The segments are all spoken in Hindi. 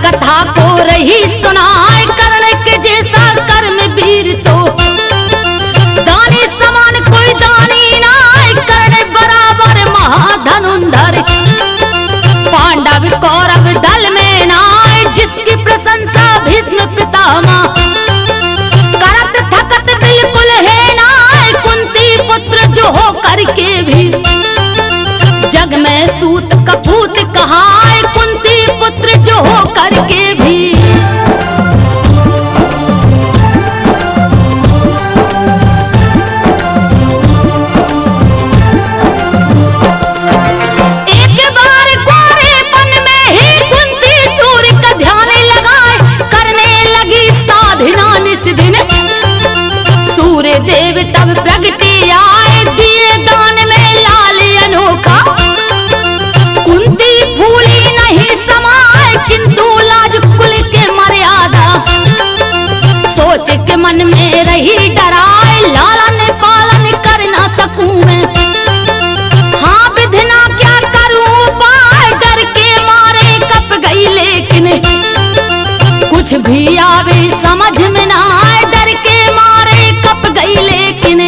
कथा को रही सुनाए, कर्ण के जैसा कर्म वीर तो दानी समान कोई दानी नाय, कर्ण बराबर महाधनुंधर पांडव कौरव दल में नाय, जिसकी प्रशंसा भीष्म पितामह करत थकत बिल्कुल है नाय, कुंती पुत्र जो हो करके भी जग में सूत कपूत कहाए, कुंती पुत्र जो हो करके भी एक बार गोरेपन में ही कुंती सूर्य का ध्यान लगाए, करने लगी साधना निस दिन। सूर्य देव तब प्रगति आए, दिए दान में लाल अनोखा, कुंती फूली नहीं समाए, किंतु लाज कुल के मर्यादा सोच के मन में रही डराए, लालन पालन कर ना सकूं मैं, हाँ विधना क्या करूं पाए, डर के मारे कप गई लेकिन कुछ भी आवे समझ में ना आए, डर के मारे कप गई लेकिन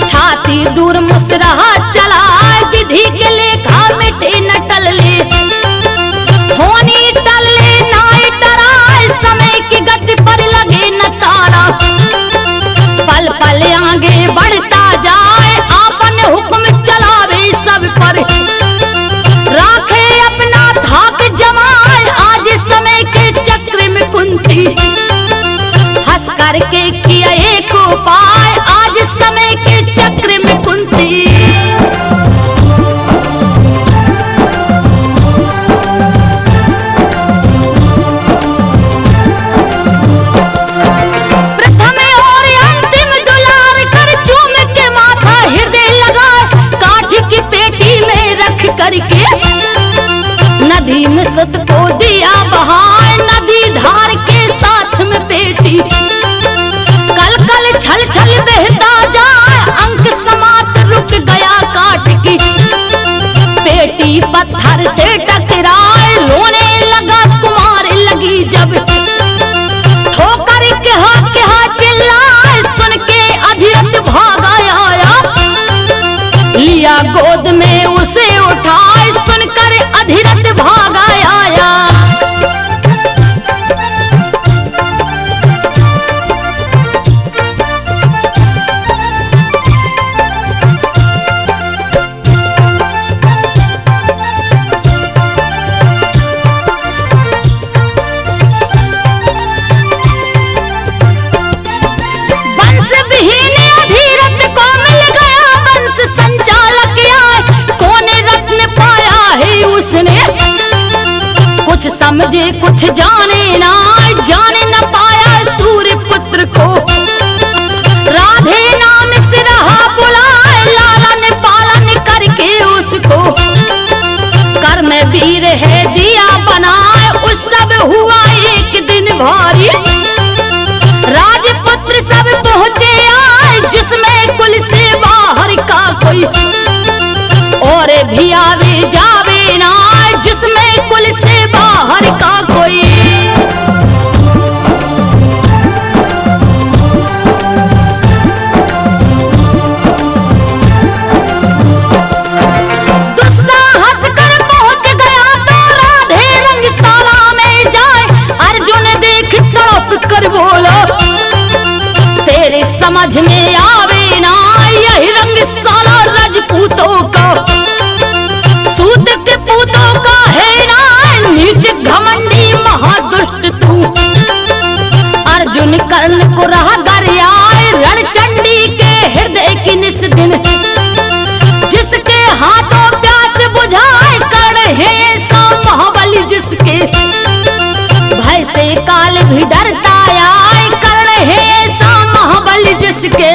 छाती दूर मुसरहा चलाए, विधि के लेखा मिटे न टलले, होनी टलले नाय डराए, समय की गति पर लगे न ताला, पल पल आगे बढ़ता जाए, आपन हुक्म चलावे सब पर, राखे अपना धाक जमाए, आज समय के चक्र में कुंती हंस करके किया एक उपाय, आज समय के चक्र में कुंती प्रथम और अंतिम दुलार कर चूम के माथा हृदय लगा, काठी की पेटी में रख करके नदी में सुत को दिया बहाए, नदी धार के साथ में पेटी कल कल छल छल बहता जाए, अंक समात रुक गया काट की पेटी पत्थर से टकराए, रोने लगा कुमार लगी जब ठोकर कहा चिल्लाए, सुन के अधिरथ भागा आया, लिया गोद में उसे उठाए, सुनकर अधिरथ भागा आया। कुछ समझे कुछ जाने ना, जाने न पाया सूर्य पुत्र को, राधे नाम से रहा बुलाए, लालन पालन करके उसको, कर्म वीर है दिया बनाए, उस सब हुआ एक भारी। राजपुत्र सब पहुंचे आए, जिसमें कुल से बाहर का कोई और भी आवे जावे ना, जिसमें कुल से बाहर का कोई। दुस्साहस कर पहुंच गया तो राधे रंगशाला में जाए, अर्जुन देख तड़प कर बोला, तेरे समझ में आवे ना यही रंगशाला राजपूतों का, सूत के पूतों का है ना, नीच घमंडी महादुष्ट तू। अर्जुन कर्ण को रहा दरियाए, रणचंडी के हृदय की निस दिन, जिसके हाथों प्यास बुझाए, कर्ण है ऐसा महाबली जिसके भय से काल भी डरता आए, कर्ण है ऐसा महाबली जिसके।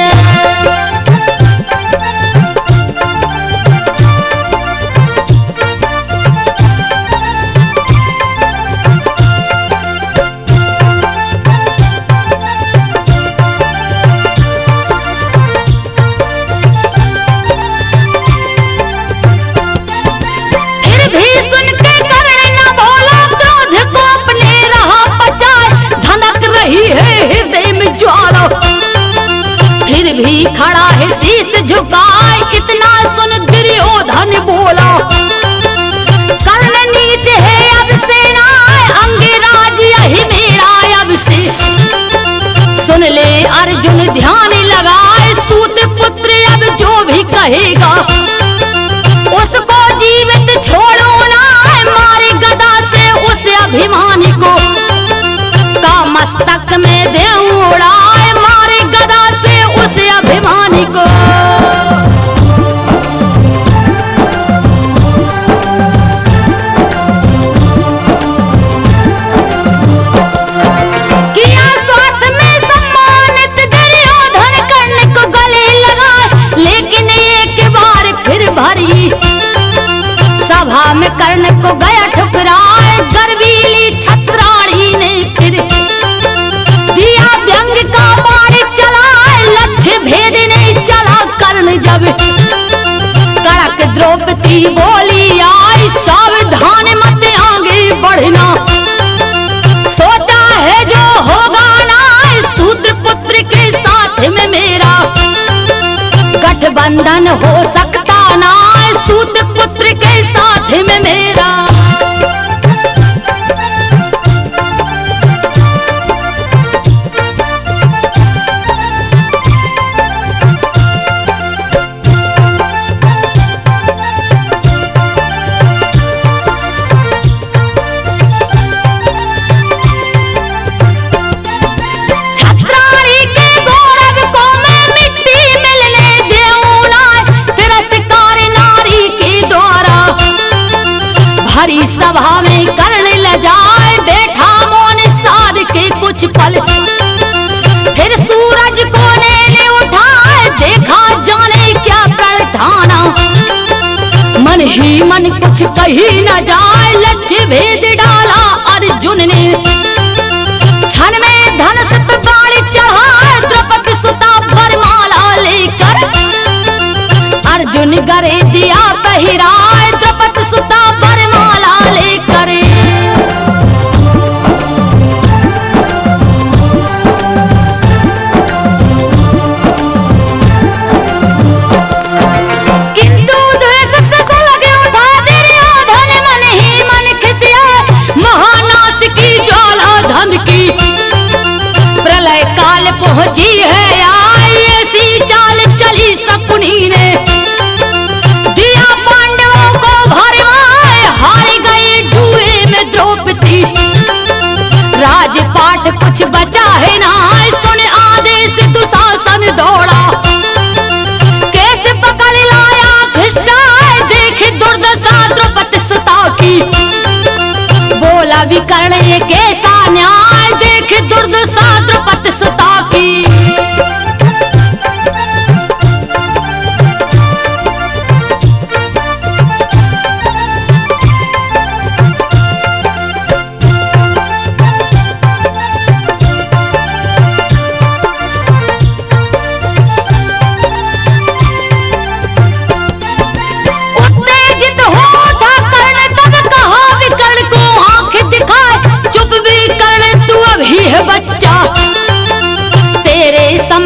फिर भी खड़ा है शीश झुकाए, इतना सुन दुर्योधन बोला, कर्ण नीच है अब सेना, अंगराज यही मेरा अब से। सुन ले अर्जुन ध्यान लगाए, सूत पुत्र अब जो भी कहेगा, उसको जीवित छोड़ो ना, मारे गदा से उस अभिमानी को, का मस्तक में दे उड़ाए, मारे गदा से उस अभिमानी को। किया स्वार्थ में सम्मानित दुर्योधन, कर्ण को गले लगाए, लेकिन एक बार फिर भरी सभा में कर्ण को गया ठुकराए, गर्वीली छत्राणी ने फिर दिया व्यंग का बाण चलाए, लक्ष्य भेद नहीं चला कर्ण जब, कड़क द्रौपदी बोली आई, सावधान मत आगे बढ़ना, सोचा है जो होगा ना, सूत्र पुत्र के साथ में मेरा गठबंधन हो सकता ना, सूत पुत्र के साथ में मेरा। हरी सभा में कर्ण ल जाए, बैठा मौन साध के कुछ पल, फिर सूरज को ने उठाए, देखा जाने क्या प्रण ठाना, मन ही मन कुछ कही न जाए, लक्ष्य भेद डाला अर्जुन ने, क्षण में धनुष पे बाण चढ़ाए, द्रौपदी सुता वरमाला लेकर, अर्जुन गरे दिया पहराए, द्रौपदी सुता वरमाला लेकर। किंतु द्वेष से सुलग उठा दुर्योधन, मन ही मन खिसिया, महानाश की ज्वाला धन की, प्रलय काल पहुंची है आई, ऐसी चाल चली शकुनी ने, दिया पांडवों को भरमाए, हार गए जुए में द्रौपदी, राजपाट कुछ बचा है ना, सुन आदेश दुशासन दौड़ा, कैसे पकड़ लाया घिष्टा, देख दुर्दशा द्रौपदी सुता की, बोला विकर्ण ये कैसा न्याय, देख दुर्दशा द्रौपदी सुता की।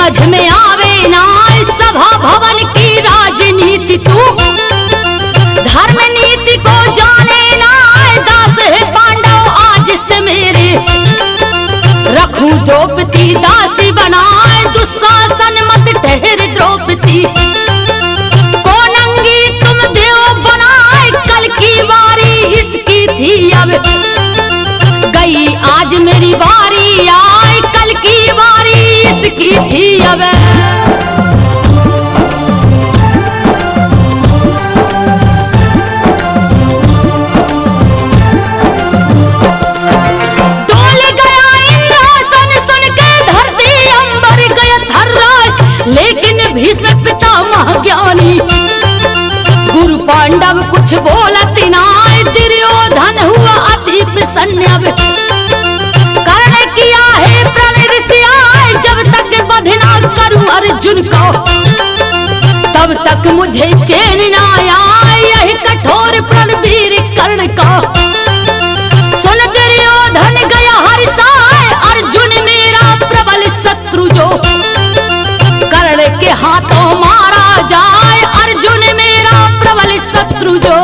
समझ में आवे ना सभा भवन की राजनीति तू, धर्म नीति को जाने ना दास है पांडव आज से मेरे, रखूं द्रौपदी दासी बनाए दुशासन मत ठहर द्रौपदी, कोनंगी तुम देव बनाए कल की बारी इसकी थी अब, गई आज मेरी बारी आए कल की बारी इसकी थी अब। डोल गया इंद्रासन सुन के धरती अंबर गया थर्राए, लेकिन भीष्म पितामह ज्ञानी गुरु पांडव कुछ बोलत नाय, दुर्योधन हुआ अति प्रसन्न अब, कर्ण किया है प्रण ऋषि आए, जब तक वध ना करूं अर्जुन को तब तक मुझे चैन ना आए, यही कठोर प्रण वीर कर्ण का, सुन दुर्योधन गया हर्षाए, अर्जुन मेरा प्रबल शत्रु जो, कर्ण के हाथों मारा जाए, अर्जुन मेरा प्रबल शत्रु जो।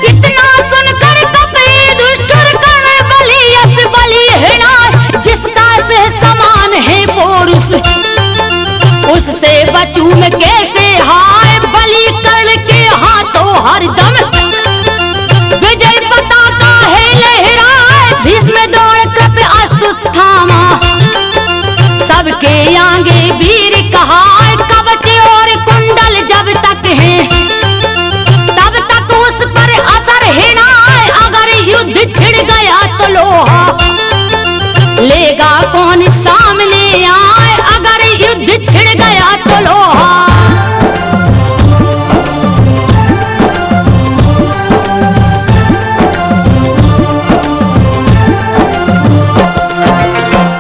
इतना सुनकर कपी दुष्टुर कर्ण बलि यस बलि है ना, जिसका से समान है पौरुष, उससे बचूं मैं कैसे हाय, बलि कर्ण के हाथों हरदम विजय पताका है लहराए, भीष्म दौड़ कृप अश्वत्थामा, सबके आगे वीर कहाय, कवच और कुंडल जब तक है तब तक उस पर असर है ना, अगर युद्ध छिड़ गया तो लोहा लेगा कौन सामने आए, अगर युद्ध छिड़ गया तो लोहा।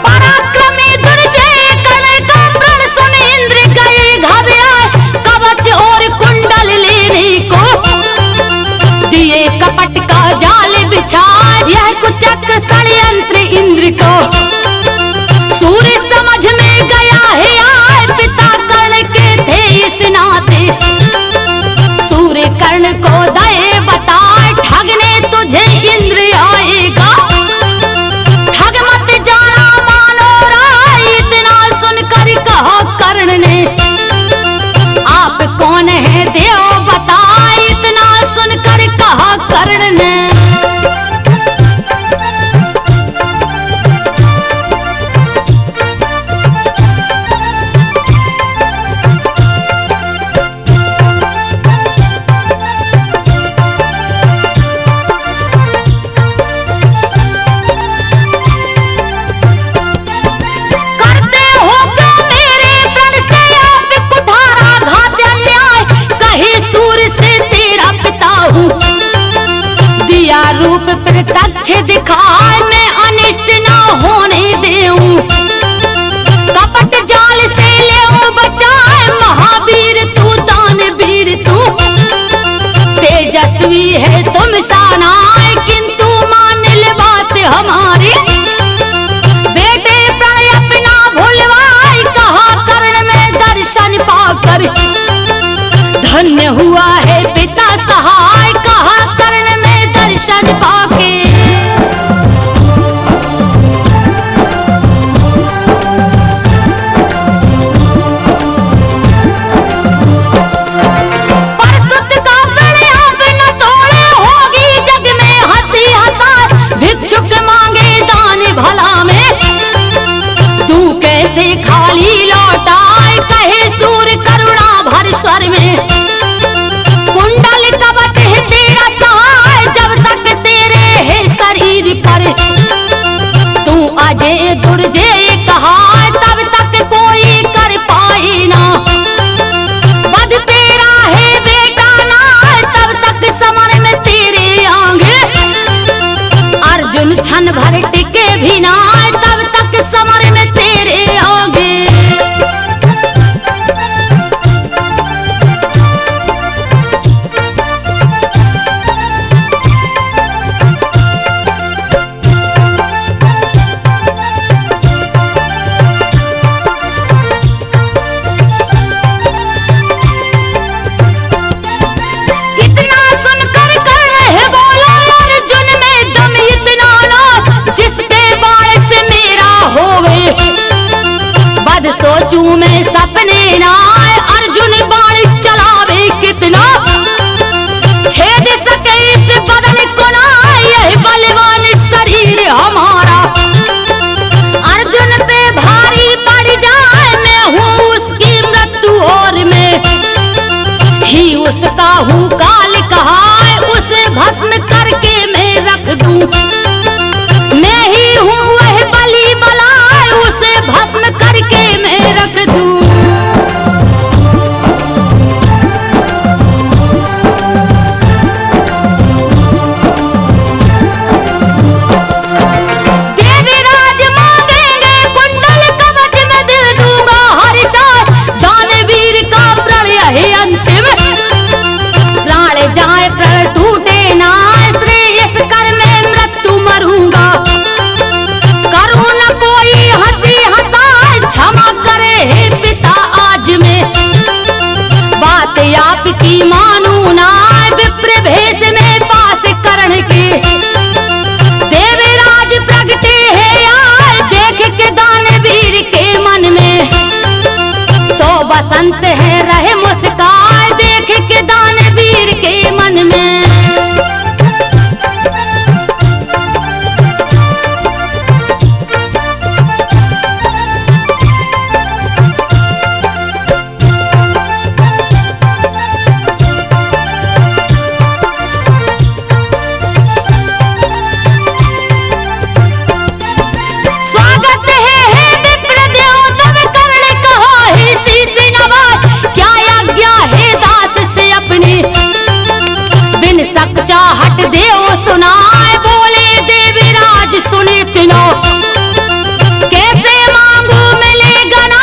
पराक्रमी दुर्जय कर्ण का प्रण सुन इंद्र गए घबराए, कवच और कुंडल लेने को दिए कपट का जाल बिछाए, यह कुचक्र षड्यंत्र इंद्र को सूर्य समझ में गया है आए, पिता कर्ण के थे इस नाते, सूर्य कर्ण को दए बताए, ठगने तुझे इंद्र आएगा, ठग मत जाना मानो राय, इतना सुनकर कहा कर्ण ने, आप कौन है देव बताए, इतना सुनकर कहा कर्ण ने। करते हो क्यों मेरे प्रण से आप कुठारा घात अन्याय, कहे सूर्य से तेरा पिता हूँ, दिया रूप प्रत्यक्ष दिखाए, मैं अनिष्ट ना होने देऊं, कपट जाल से ले बचाए, महावीर तू दानवीर तू, तेजस्वी है तुम शानाए, किंतु मान ले बात हमारी, बेटे प्रण अपना भूलवाए, कहा कर्ण में दर्शन पाकर धन्य हुआ है पिता सहाय, कहा कर्ण में दर्शन पाके। परसुत का प्रण आप न तोड़े, होगी जग में हंसी हंसाए, भिक्षुक मांगे दान भला में, तू कैसे खाली लौटाए, कहे सूर्य करुणा भर स्वर में, कुंडल कवच है तेरा सहाय, जब तक तेरे है शरीर पर, तू अजय दुर्जय कहा, तब तक कोई कर पाए ना, वध तेरा है बेटा ना, तब तक समर में तेरे आगे अर्जुन अर्जुन क्षण भर टिके भी ना, तब तक समर में तेरे आगे। सोचूं मैं सपने ना, अर्जुन बाण चलावे कितना, छेद सके इस बदन को ना, यह बलवान शरीर हमारा। अर्जुन पे भारी पड़ जाए, मैं हूँ उसकी मृत्यु और मैं ही उसका हूँ काल कहा, उसे भस्म करके मैं रख दूं। मैं ही हूँ वह बलि बलाय, उसे भस्म करके मैं रख दूं। देवराज मांगेंगे कुंडल कवच में दे दूंगा हर साल, दानवीर का प्रण यही अंतिम, प्राण जाए प्रण टूटे ना, श्रेयस कर मैं मृत्यु मरूंगा। करूं न कोई हंसी हंसाए, क्षमा करे हे पिता आज मैं, बात आपकी मानू ना, विप्र भेष में पास करण के। देवराज प्रगटे है आए, देख के दानवीर के मन में, सो बसंत है रहे मुस्कान, देख के दानवीर के मन में। चाहट देव सुनाए, बोले देवराज सुने तीनों, कैसे मांगू मिलेगा ना,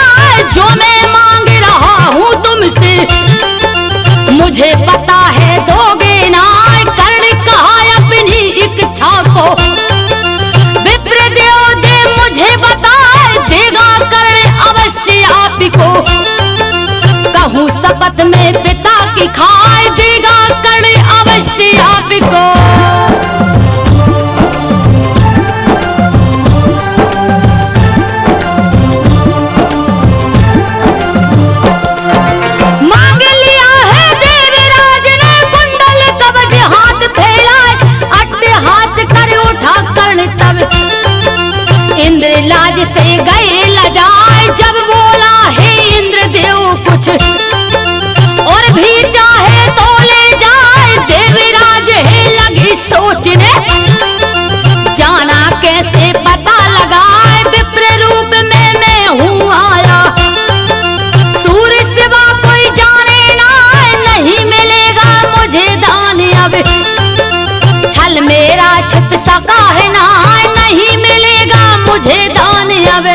जो मैं मांग रहा हूँ तुमसे, मुझे पता है दोगे ना। कर्ण कहा अपनी इच्छा को, विप्रदेव दे मुझे बताए, देगा कर्ण अवश्य आपको। कहूँ शपथ में पिता की खाए, देगा कर्ण अवश्य आपको। मांग लिया है देवराज ने कुंडल कवच, हाथ फैलाए अट्टहास कर उठा कर्ण तब, इंद्र लाज से गए लजाए, जब बोला हे इंद्रदेव कुछ और भी चाहे तो ले जाए। देवराज है लगी सोचने, जाना कैसे पता लगाए, विप्र रूप में मैं हूँ आया, सूर्य सिवा कोई जाने ना, नहीं मिलेगा मुझे दान अब, छल मेरा छिप सका है ना, नहीं मिलेगा मुझे दान अब।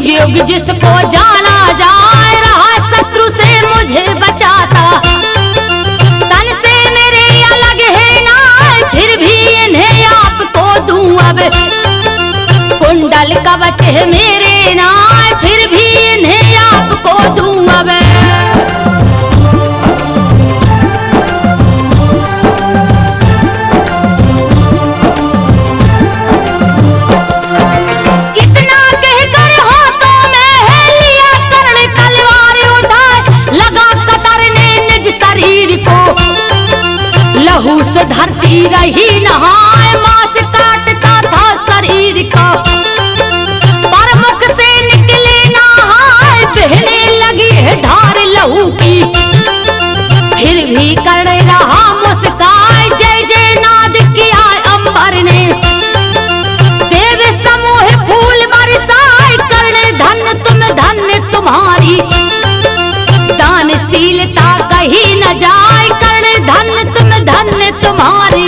युग जिसको जाना जाए, रहा शत्रु से मुझे बचाता, तन से मेरे अलग है ना, फिर भी इन्हें आपको दूं अब, कुंडल कवच है मेरे ना, फिर भी इन्हें आपको दूं अब। इतना तुम्हारी।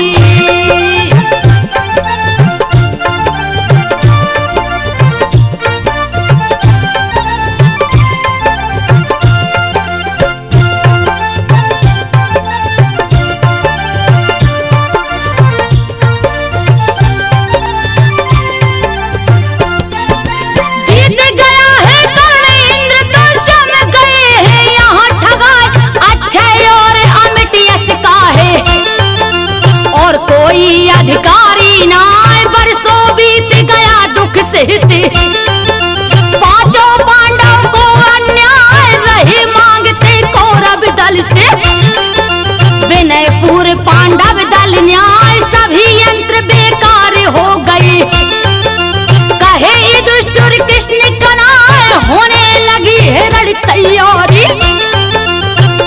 कोई अधिकारी ना बरसों बीत गया दुख सहते, पांचों पांडव को अन्याय रहे मांगते कौरव दल से। विनयपुर पांडव दल न्याय सभी यंत्र बेकार हो गए, कहे युधिष्ठिर कृष्ण कनाए होने लगी है रण तैयारी।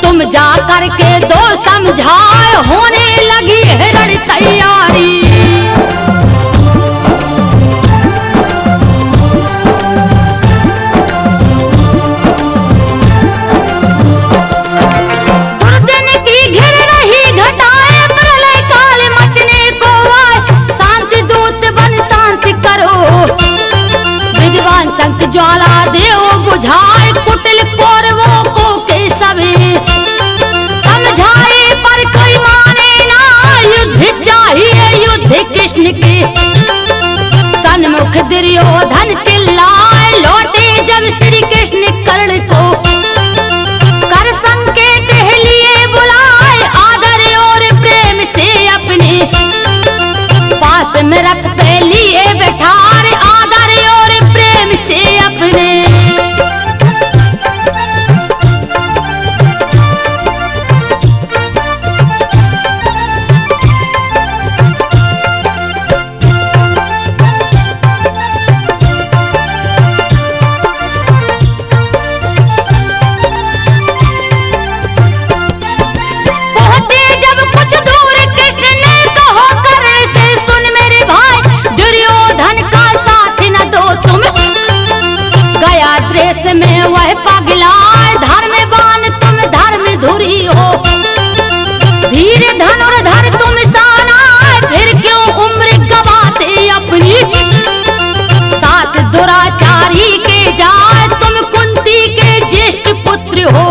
तुम जा करके दो समझाए होने लगी है रण तैयारी। दुर्दिन की घिर रही घटाएं प्रलय काल मचने को आए, शांति दूत बन शांति करो। विद्वान संत ज्वाला देव बुझाए कुटिल कौरवों को के सवे। समझाए पर कोई माने ना युद्ध चाहिए युद्ध कृष्ण के। सन्मुख दुर्योधन चिल्लाए लौटे जब श्री कृष्ण कर्ण को। कर संकेत लिए बुलाए आदर और प्रेम से अपने, पास में रख पे लिए बैठाए आदर और प्रेम से अपने। में वह पगलाए धर्मवान तुम धर्म धुरी हो। धीरे धनुर्धर तुम साना फिर क्यों उम्र गवाते अपनी। साथ दुराचारी के जाए तुम कुंती के ज्येष्ठ पुत्र हो।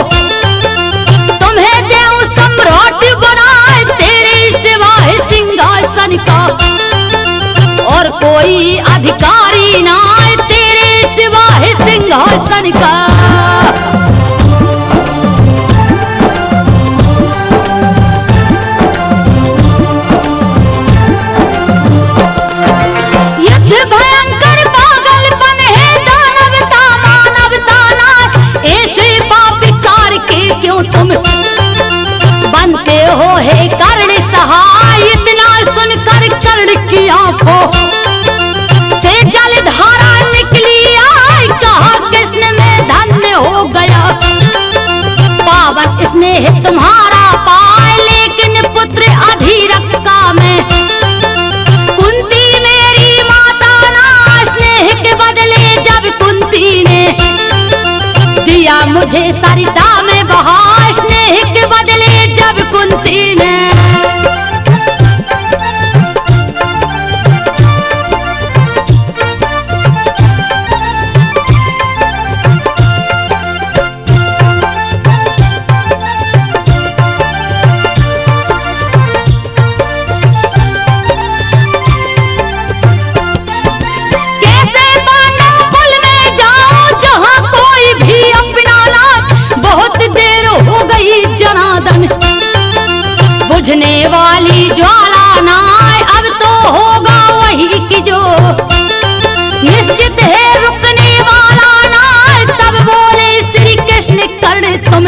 तुम्हें देव सम्राट बनाए तेरे सिवा है सिंहासन का, और कोई अधिकारी ना तेरे सिवा है सिंहासन का। युद्ध भयंकर पागलपन है दानवता मानवता ना, ऐसे पाप कार के क्यों तुम बनते हो हे कर्ण सहाय। इतना सुनकर कर्ण की आंखों से जल धारा निकली आए, कहा कृष्ण में धन्य हो गया। पावन स्नेह तुम्हारा पाए लेकिन पुत्र अधीरक का मैं। कुंती मेरी माता ना स्नेह के बदले जब कुंती ने दिया मुझे सरिता में बहा। स्नेह के बदले जब कुंती ने बुझने वाली ज्वाला ना अब तो होगा वही की जो निश्चित है रुकने वाला ना। तब बोले श्री कृष्ण कर्ण तुम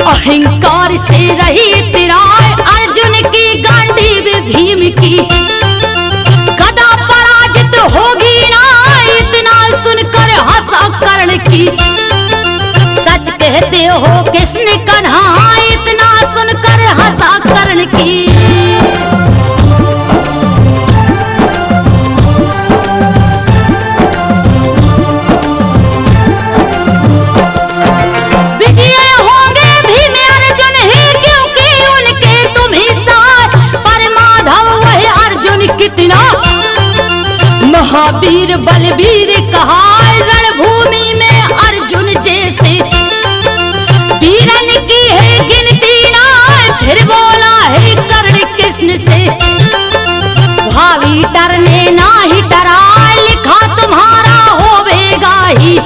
अहंकार से रही तिराए। अर्जुन की गांडीव भीम की गदा पराजित होगी ना, इतना सुनकर हंसा कर्ण की। सच कहते हो कृष्ण कन्हा, इतना सुनकर हंसा कर्ण की। विजय होंगे भीम अर्जुन ही, क्योंकि महावीर बलवीर कहा रणभूमि में अर्जुन जैसे, वीरन की है गिनती ना, फिर बोला है कर्ण कृष्ण से। भावी डरने ना ही डरा, लिखा तुम्हारा होवेगा ही,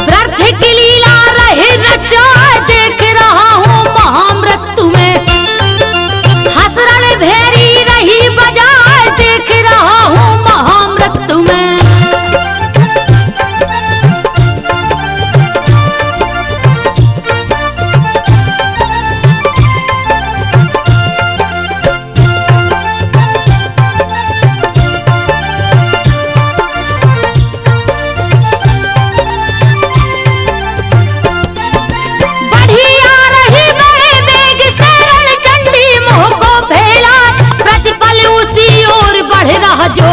व्यर्थ की लीला रहे रचा, देख रहा हूँ महामृत्यु में। हसरण भेरी रही बजाय, देख रहा हूँ महामृत्यु में। जो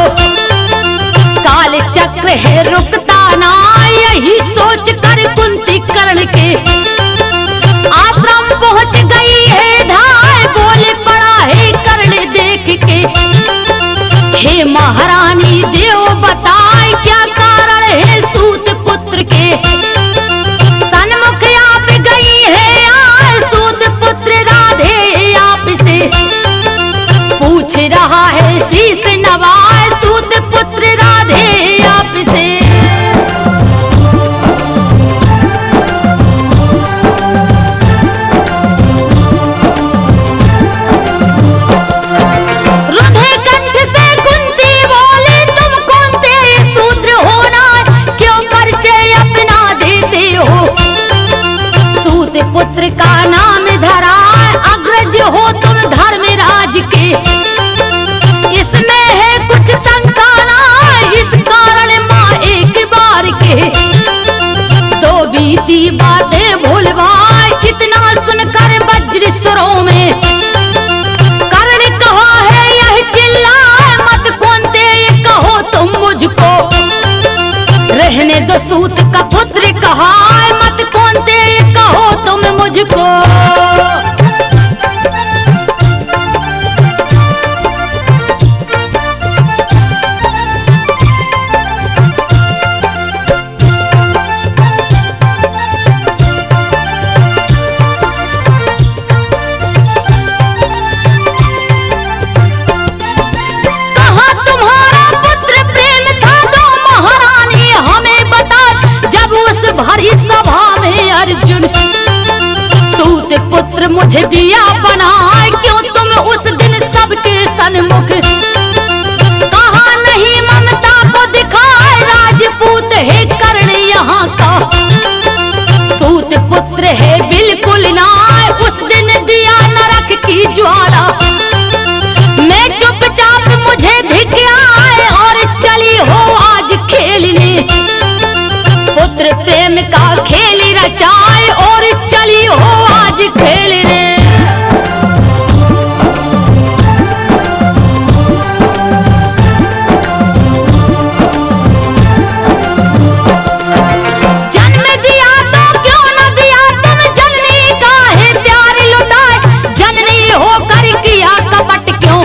काल चक्र है रुकता ना, यही सोच कर कुंती कर्ण के आश्रम पहुंच गई है ढाई, बोले पड़ा है कर्ण देख के। हे महारानी देव बताए क्या कारण है सूत पुत्र के, सन्मुख आप गई है आए सूत पुत्र राधे आप से। पूछ रहा है शीश नवाए सूत पुत्र राधे आप से। रुधे कंठ से कुंती बोले तुम कौन थे शूद्र होना, क्यों परिचय अपना देते हो। सूत पुत्र का नाम धरा, अग्रज हो तुम धर्मराज के। इसमें है कुछ शंका ना, इस कारण माँ एक बार के दो बीती बातें भूलवाए, इतना सुनकर वज्र स्वरों में कर्ण कहा है यह चिल्लाए, मत कौनते कहो तुम मुझको। रहने दो सूत का पुत्र कहा, मत कौनते कहो तुम मुझको। अर्जुन सूत पुत्र मुझे दिया बनाए, क्यों तुम उस दिन सबके सन्मुख कहा नहीं ममता को दिखाए, राजपूत है कर्ण यहाँ का। सूत पुत्र है बिल्कुल ना, उस दिन दिया नरक की ज्वाला। मैं चुपचाप मुझे धिक आए और चली हो आज खेलने, पुत्र प्रेम का खेल रचाए और चली हो आज खेलने। जन्म दिया तो क्यों न दिया तुम जननी का है प्यार लुटाए, जननी होकर किया कपट क्यों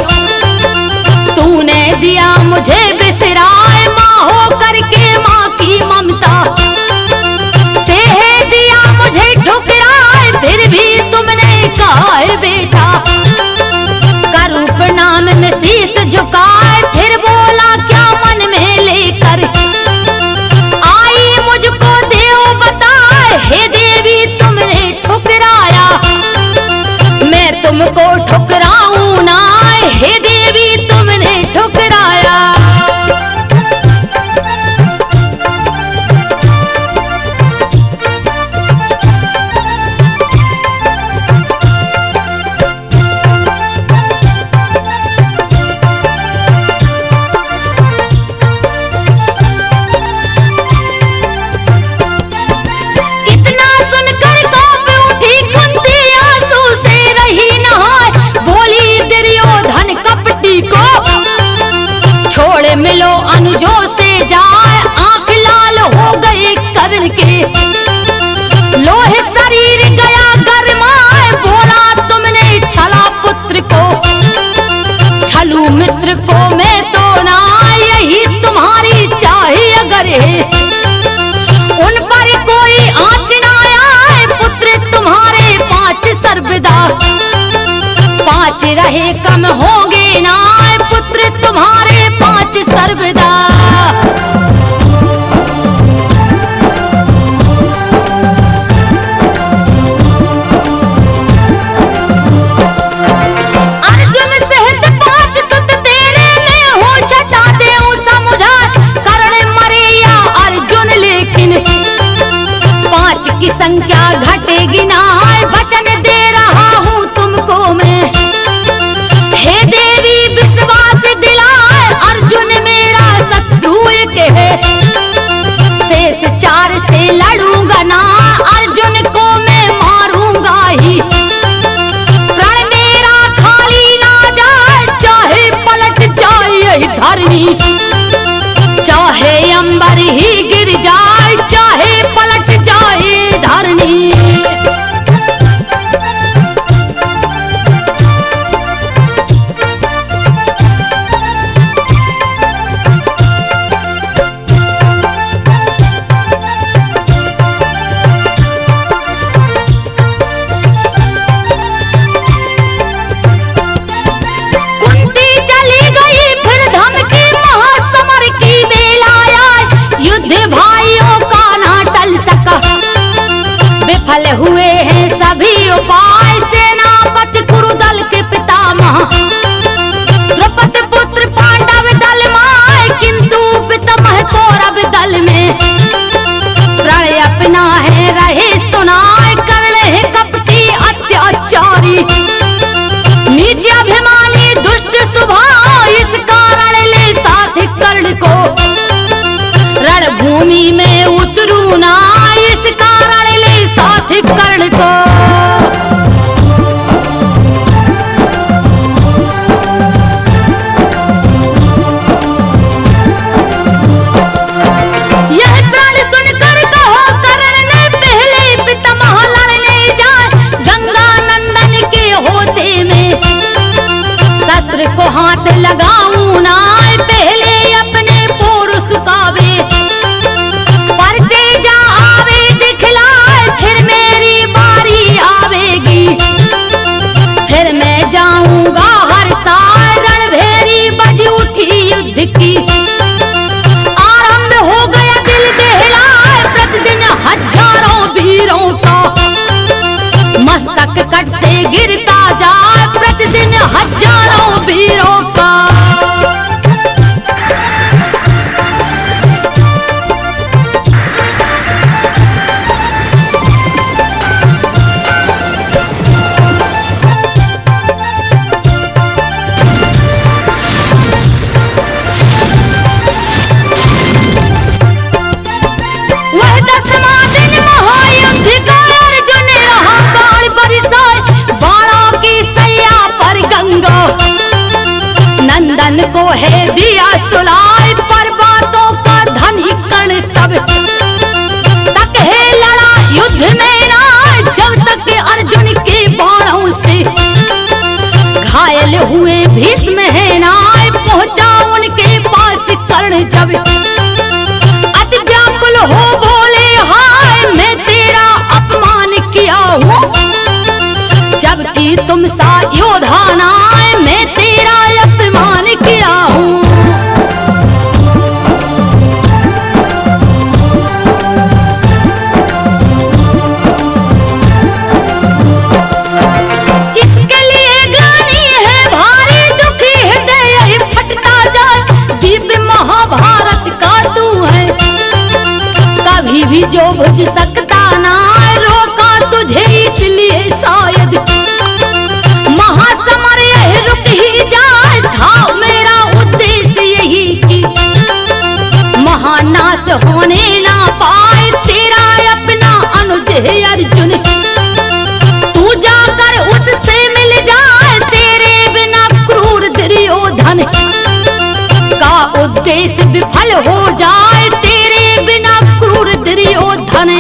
तूने दिया मुझे बिसराए, माँ होकर के माँ की ममता फिर भी तुमने कहा है बेटा। करूं प्रणाम में शीश झुकाए, फिर बोला क्या मन में लेकर आई मुझको देव बताए। हे देवी तुमने ठुकराया, मैं तुमको ठुकराऊं ना, हे देवी तुमने ठुकराया। मिलो अनुजों से जाए, आंख लाल हो गई कर्ण के, लोहे शरीर गया गरमाए, बोला तुमने छला पुत्र को, छलू मित्र को मैं तो ना, यही सर्वदा। 5 रहे कम होंगे ना पुत्र तुम्हारे 5 सर्वदा। अर्जुन सहित 5 सुत तेरे में हो छठा देऊं समझाए। कर्ण मरे या अर्जुन लेकिन 5 की संख्या घटेगी ना। वचन दे रहा हूँ तुमको मैं, हे देवी विश्वास दिलाए। अर्जुन मेरा शत्रु एक है, शेष 4 से लड़ूंगा ना। अर्जुन को मैं मारूंगा ही, प्राण मेरा खाली ना जाए। चाहे पलट जाए यही धरनी, चाहे अंबर ही गिर जाए। चाहे पलट जाए धरनी। कुंती चली गई फिर धमकी महासमर की बेला आए। युद्ध भाइयों का ना टल सका, विफल हुए हैं सभी उपाय। सेनापति कुरुदल के पितामह, द्रौपदी पुत्र पांडव दल माए। किंतु पितामह कौरव दल में, प्रण अपना है रहे सुनाए। कर्ण है कपटी अत्याचारी, नीच अभिमानी दुष्ट स्वभाव। इस कारण ले साथ कर्ण को, रणभूमि में उतरू ना। इस कारण ले साथ कर्ण को। यह प्राण सुनकर कहो कर्ण ने पहले पितामह लड़ने जाए। गंगा नंदन के होते में शस्त्र को हाथ लगाऊं ना। पहले अपने पुरुष कावे, परचे जा आवे दिखलाए। फिर मेरी बारी आवेगी, फिर मैं जाऊंगा हर साल। रणभेरी बज उठी युद्ध की, आरंभ हो गया दिल दहलाए। प्रतिदिन हजारों वीरों का मस्तक कटते गिरता जाए। प्रतिदिन हजारों वीरों का। वह 10वां दिन महायुद्ध का अर्जुन रहा बाण बरसाए। बाणों की सैया पर गंगा नंदन को है दिया सुलाए। पर्वतों का धनी कर्ण तब तक है लड़ा युद्ध में ना। जब तक अर्जुन के बाणों से घायल हुए भीष्म है ना। पहुंचा उनके पास कर्ण जब अति व्याकुल हो बोले, हाय मैं तेरा अपमान किया हूँ। जबकि तुम सा योद्धा ना, मैं तेरा अपमान किया हूँ। इसके लिए ग्लानि है भारी, दुखी हृदय यही फटता जाए। दिव्य महाभारत का तू है, कभी भी जो बुझ सकता ना। रोका तुझे इसलिए शायद, महासमर यह रुक ही जाए। था मेरा उद्देश्य यही कि महानाश होने ना पाए। तेरा अपना अनुज है अर्जुन, तू जाकर उससे मिल जाए। तेरे बिना क्रूर दुर्योधन का उद्देश्य विफल हो जाए। तेरे बिना क्रूर दुर्योधन।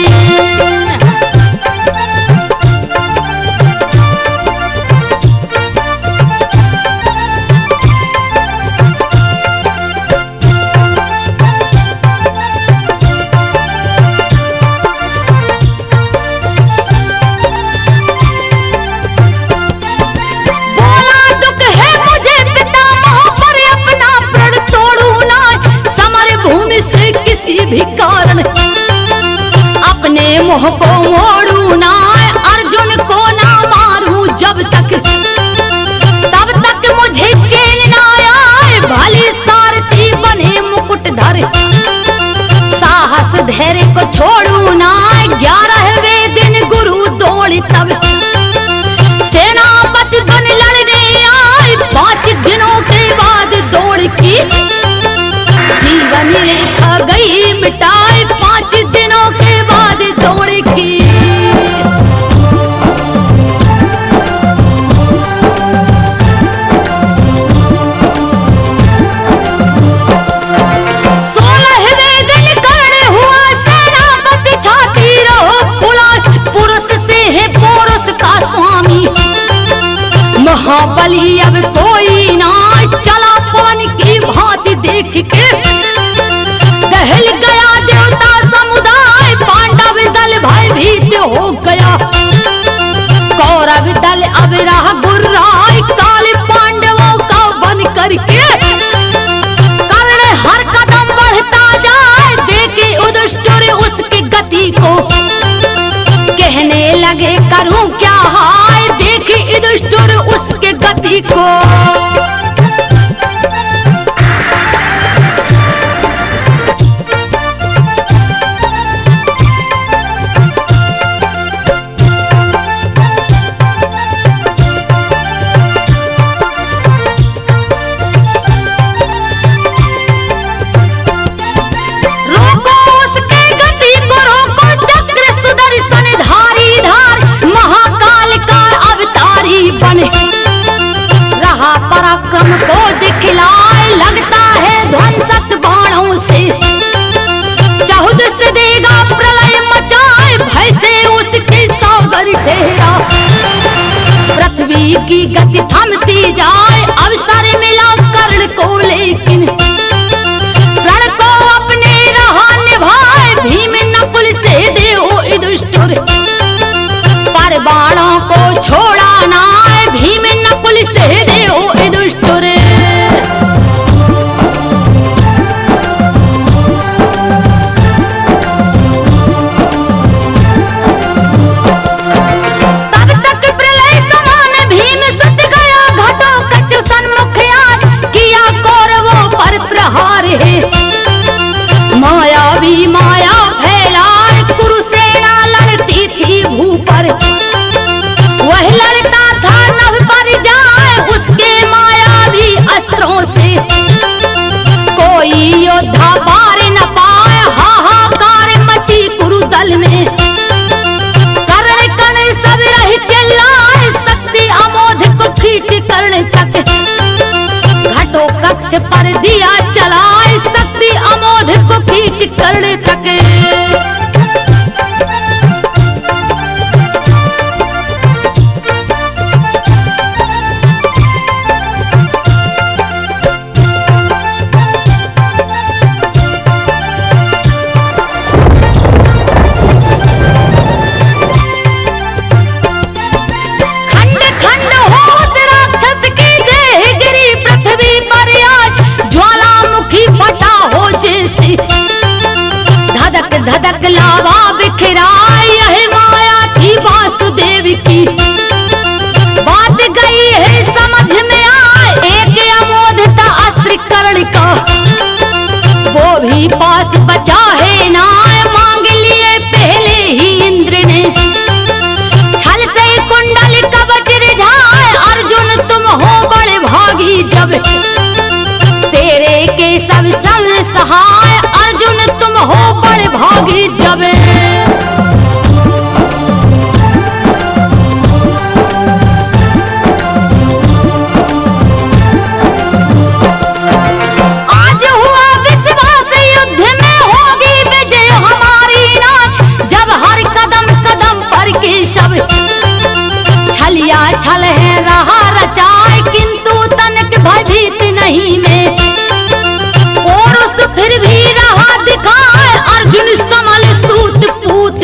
भी कारण। अपने मुंह को मोड़ू ना, अर्जुन को ना मारू जब तक, तब तक मुझे चैन ना आए। भली सारथी बने मुकुटधर, साहस धैर्य को छोड़ू ना। 11वें दिन गुरु दौड़ी तब, सेनापति बन लड़ने आए। 5 दिनों के बाद दौड़ की जीवन रेखा गई मिटाए। 5 दिनों के बाद दौड़ की। महाबली अब कोई ना चला, पवन की भांति देख के दहल गया देवता समुदाय। पांडव दल भयभीत हो गया, कौरव दल अब रहा गुर्राए। काले पांडवों का बन करके कर्ण हर कदम बढ़ता जाए। देखे युधिष्ठिर उसकी गति को, कहने लगे करूं क्या हाय। देखे युधिष्ठिर उसके गति को, रोको उसके गति को, रोको चक्र सुदर्शन धारी धार। महाकाल का अवतारी बने रहा पराक्रम को दिखलाए। लगता है ध्वंसक बाणों से, 14 से देगा प्रलय मचाए। भय से उसके सागर ठहरा, पृथ्वी की गति थमती जाए। अवसर मिला कर्ण को लेकिन प्रण को अपने रहा निभाए। भीम नकुल सहदेव युधिष्ठिर पर बाणों को छोड़ा ना। भीम नकुल सहदेव युधिष्ठिर तब तक प्रलय समान भीम सुत गया। घटोत्कच सन्मुख आए, किया कौरवों पर प्रहार है। मायावी माया फैलाए, कुरुसेना लड़ती थी भू पर। वह लड़ता था नभ पर जाए, उसके मायावी अस्त्रों से कोई योद्धा पार न पाए। हाहाकार मची कुरुदल में, कर्ण कर्ण सब रह चिल्लाए। शक्ति अमोघ को खींच कर्ण तक, घटोत्कच पर दिया चलाए। शक्ति अमोघ को खींच कर्ण तक। धधक धधक लावा बिखराए, यह माया थी वासुदेव की। बात गई है समझ में आए, एक अमोघ था अस्त्र कर्ण का। वो भी पास बचा है ना, मांग लिए पहले ही इंद्र ने। छल से कुंडल कवच रिझाए, अर्जुन तुम हो बड़े भागी जब तेरे के सब संग सहाय। अर्जुन तुम हो बड़े भागी जब। आज हुआ विश्वास, युद्ध में होगी विजय हमारी ना। जब हर कदम कदम पर के शब छलिया छल है रहा रचाए, किंतु तनक भयभीत नहीं में। फिर भी रहा दिखाए, अर्जुन समल सूत पूत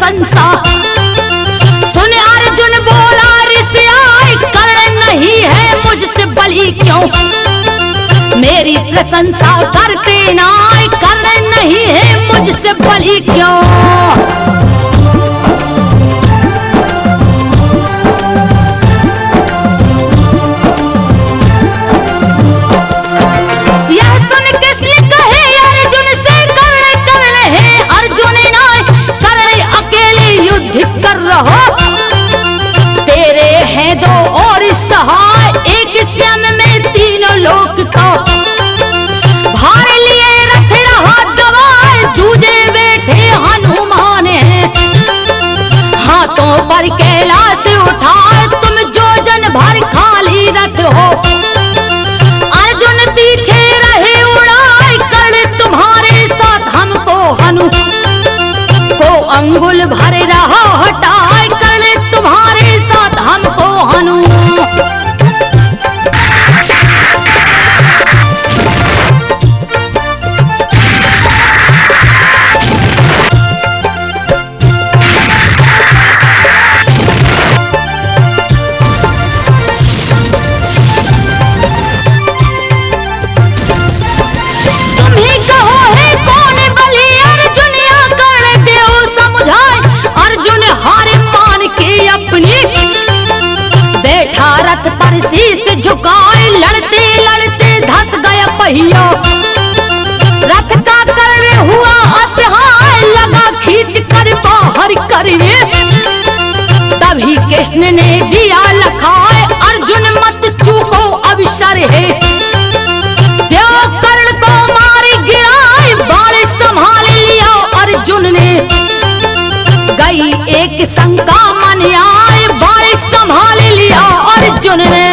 प्रशंसा। सुन अर्जुन बोला ऋषियाय, कर्ण नहीं है मुझसे बलि क्यों, मेरी प्रशंसा करते नाय, कर्ण नहीं है मुझसे बलि क्यों। कर रहो तेरे हैं दो और सहाय, एक श्याम में तीनों लोक का भार लिए रख रहा दवाए, दूजे बैठे हनुमान हैं, हाथों पर कैलाश उठाए, तुम जो जन भर खाली रथ हो। अर्जुन पीछे रहे उड़ाए, कर्ण तुम्हारे साथ हमको हनु को अंगुल भर रहा हटाए, कर्ण तुम्हारे साथ हमको हनु। तुम्ही कहो है कौन बलि, अर्जुन या कर्ण देओ समझाए। अर्जुन हारे मान के अपनी बैठा रथ पर शीश झुकाए, लड़ते लड़ते धस गया पहिया, रथ का कर्ण हुआ असहाय, लगा खींच कर बाहर करने, तभी कृष्ण ने दिया लखाए, अर्जुन मत चूको अवसर है, देव कर्ण को मारे गिराए, बाण संभाल लिया अर्जुन ने, गई एक शंका मन आए, बाण संभाल लिया अर्जुन ने।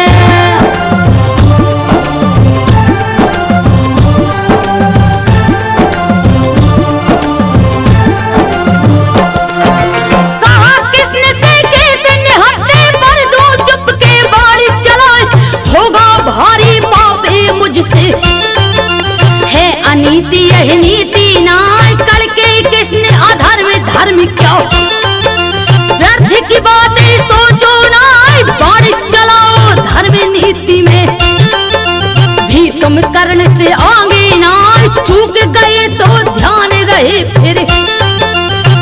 कहा कृष्ण से कैसे निहत्ते, पर दो चुप के बाण चलाए, होगा भारी पापे मुझसे, है अनीति यही नीति नाय, करके कृष्ण अधर्म धर्म क्यों, व्यर्थ की बातें सोचो नाय, बाण चलाओ धर्म नीति में, भी तुम कर्ण से आगे नाय, चूक गए तो ध्यान रहे फिर,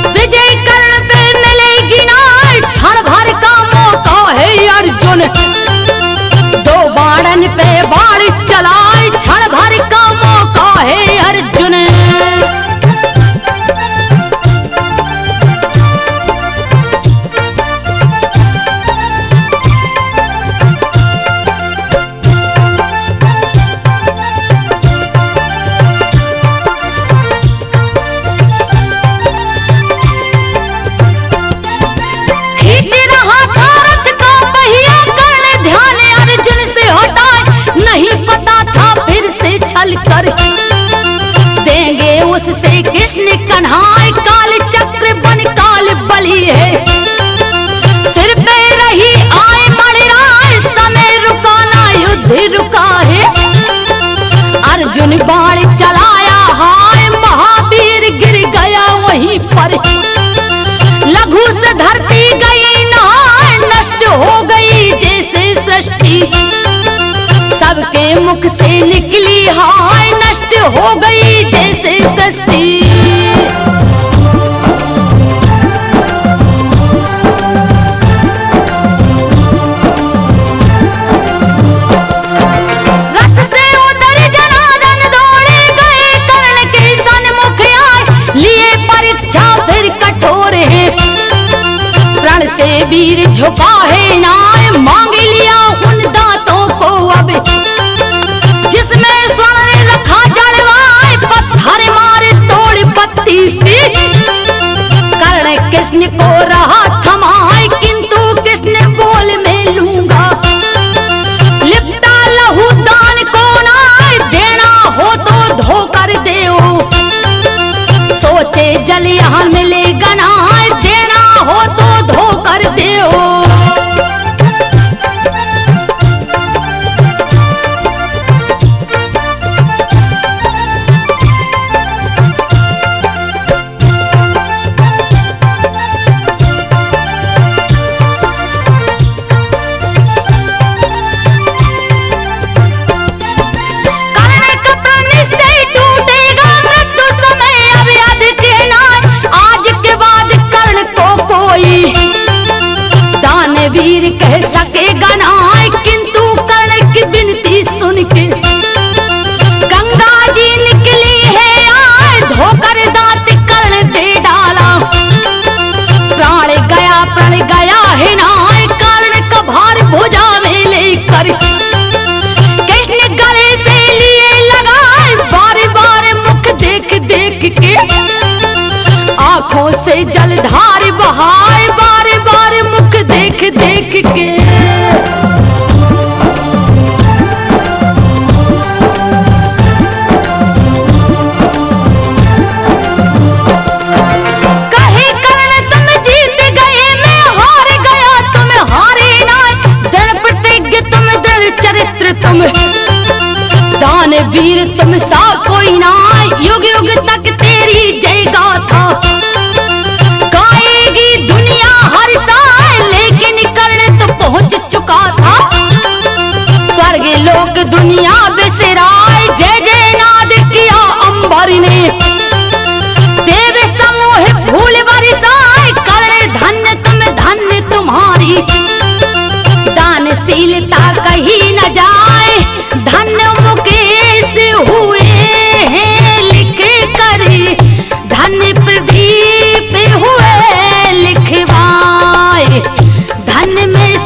विजय कर्ण पे मिलेगी नाय, क्षण भर का मौका है अर्जुन, दो बाणन पे बाण चलाए, क्षण भर का मौका है अर्जुन। खींच रहा था रथ का पहिया, कर्ण ध्यान अर्जुन से हटाए, नहीं पता था फिर से छल कर देंगे उससे कृष्ण कन्हाए, काल चक्र बन काल बलि है, सिर पे रही आए मणिराय, समय रुका ना युद्ध रुका है, अर्जुन बाण चलाया हाय, महावीर गिर गया वहीं पर, लघु से धरती गई नहाय, नष्ट हो गई जैसे सृष्टि, सबके मुख से निकली हाय, नष्ट हो गई जैसे सृष्टि। रथ से उतर जनार्दन दौड़े गए, कर्ण के सन्मुख आए, लिए परीक्षा फिर कठोर है, प्रण से वीर झुका है नाय, मांग लिया उन दांतों को अब, जिसमें स्वर्ण रखा जड़वाए, पत्थर मारे तोड़ पत्ती सी, कर्ण कृष्ण को रहा थमाए, किंतु कृष्ण बोल में लूंगा, लिपटा लहू दान को नाय, देना हो तो धोकर देओ, सोचे जल यहाँ मिलेगा नाय, देना हो तो धोकर देओ। वीर कह सकेगा ना, किंतु कर्ण की विनती सुन के गंगा जी निकली है आए, धोकर दांत कर्ण दे डाला। प्राण गया है ना, कर्ण का भार भुजा में लेकर कृष्ण गले से लिए लगाए। बार बार मुख देख देख के आंखों से जलधार बहाए, बार बार मुख देख देख के। कहे कर्ण तुम जीत गए, मैं हार गया, तुम हारे ना। दृढ़ प्रतिज्ञ तुम, दृढ़ चरित्र तुम, दानवीर तुम सा कोई ना। युग युग तक तेरी जय गाथा गाएगी दुनिया हर साल, लेकिन कर्ण तो पहुंच चुका था स्वर्ग लोक दुनिया बिसराए। जय जय नाद किया अंबर ने, देव समूह फूल बरसाए। कर्ण धन्य तुम, धन्य तुम्हारी दानशीलता कही न जाए। धन्य मुकेश हुए हैं लिख कर, धन्य प्रदीप हुए लिखवाए। धन्य में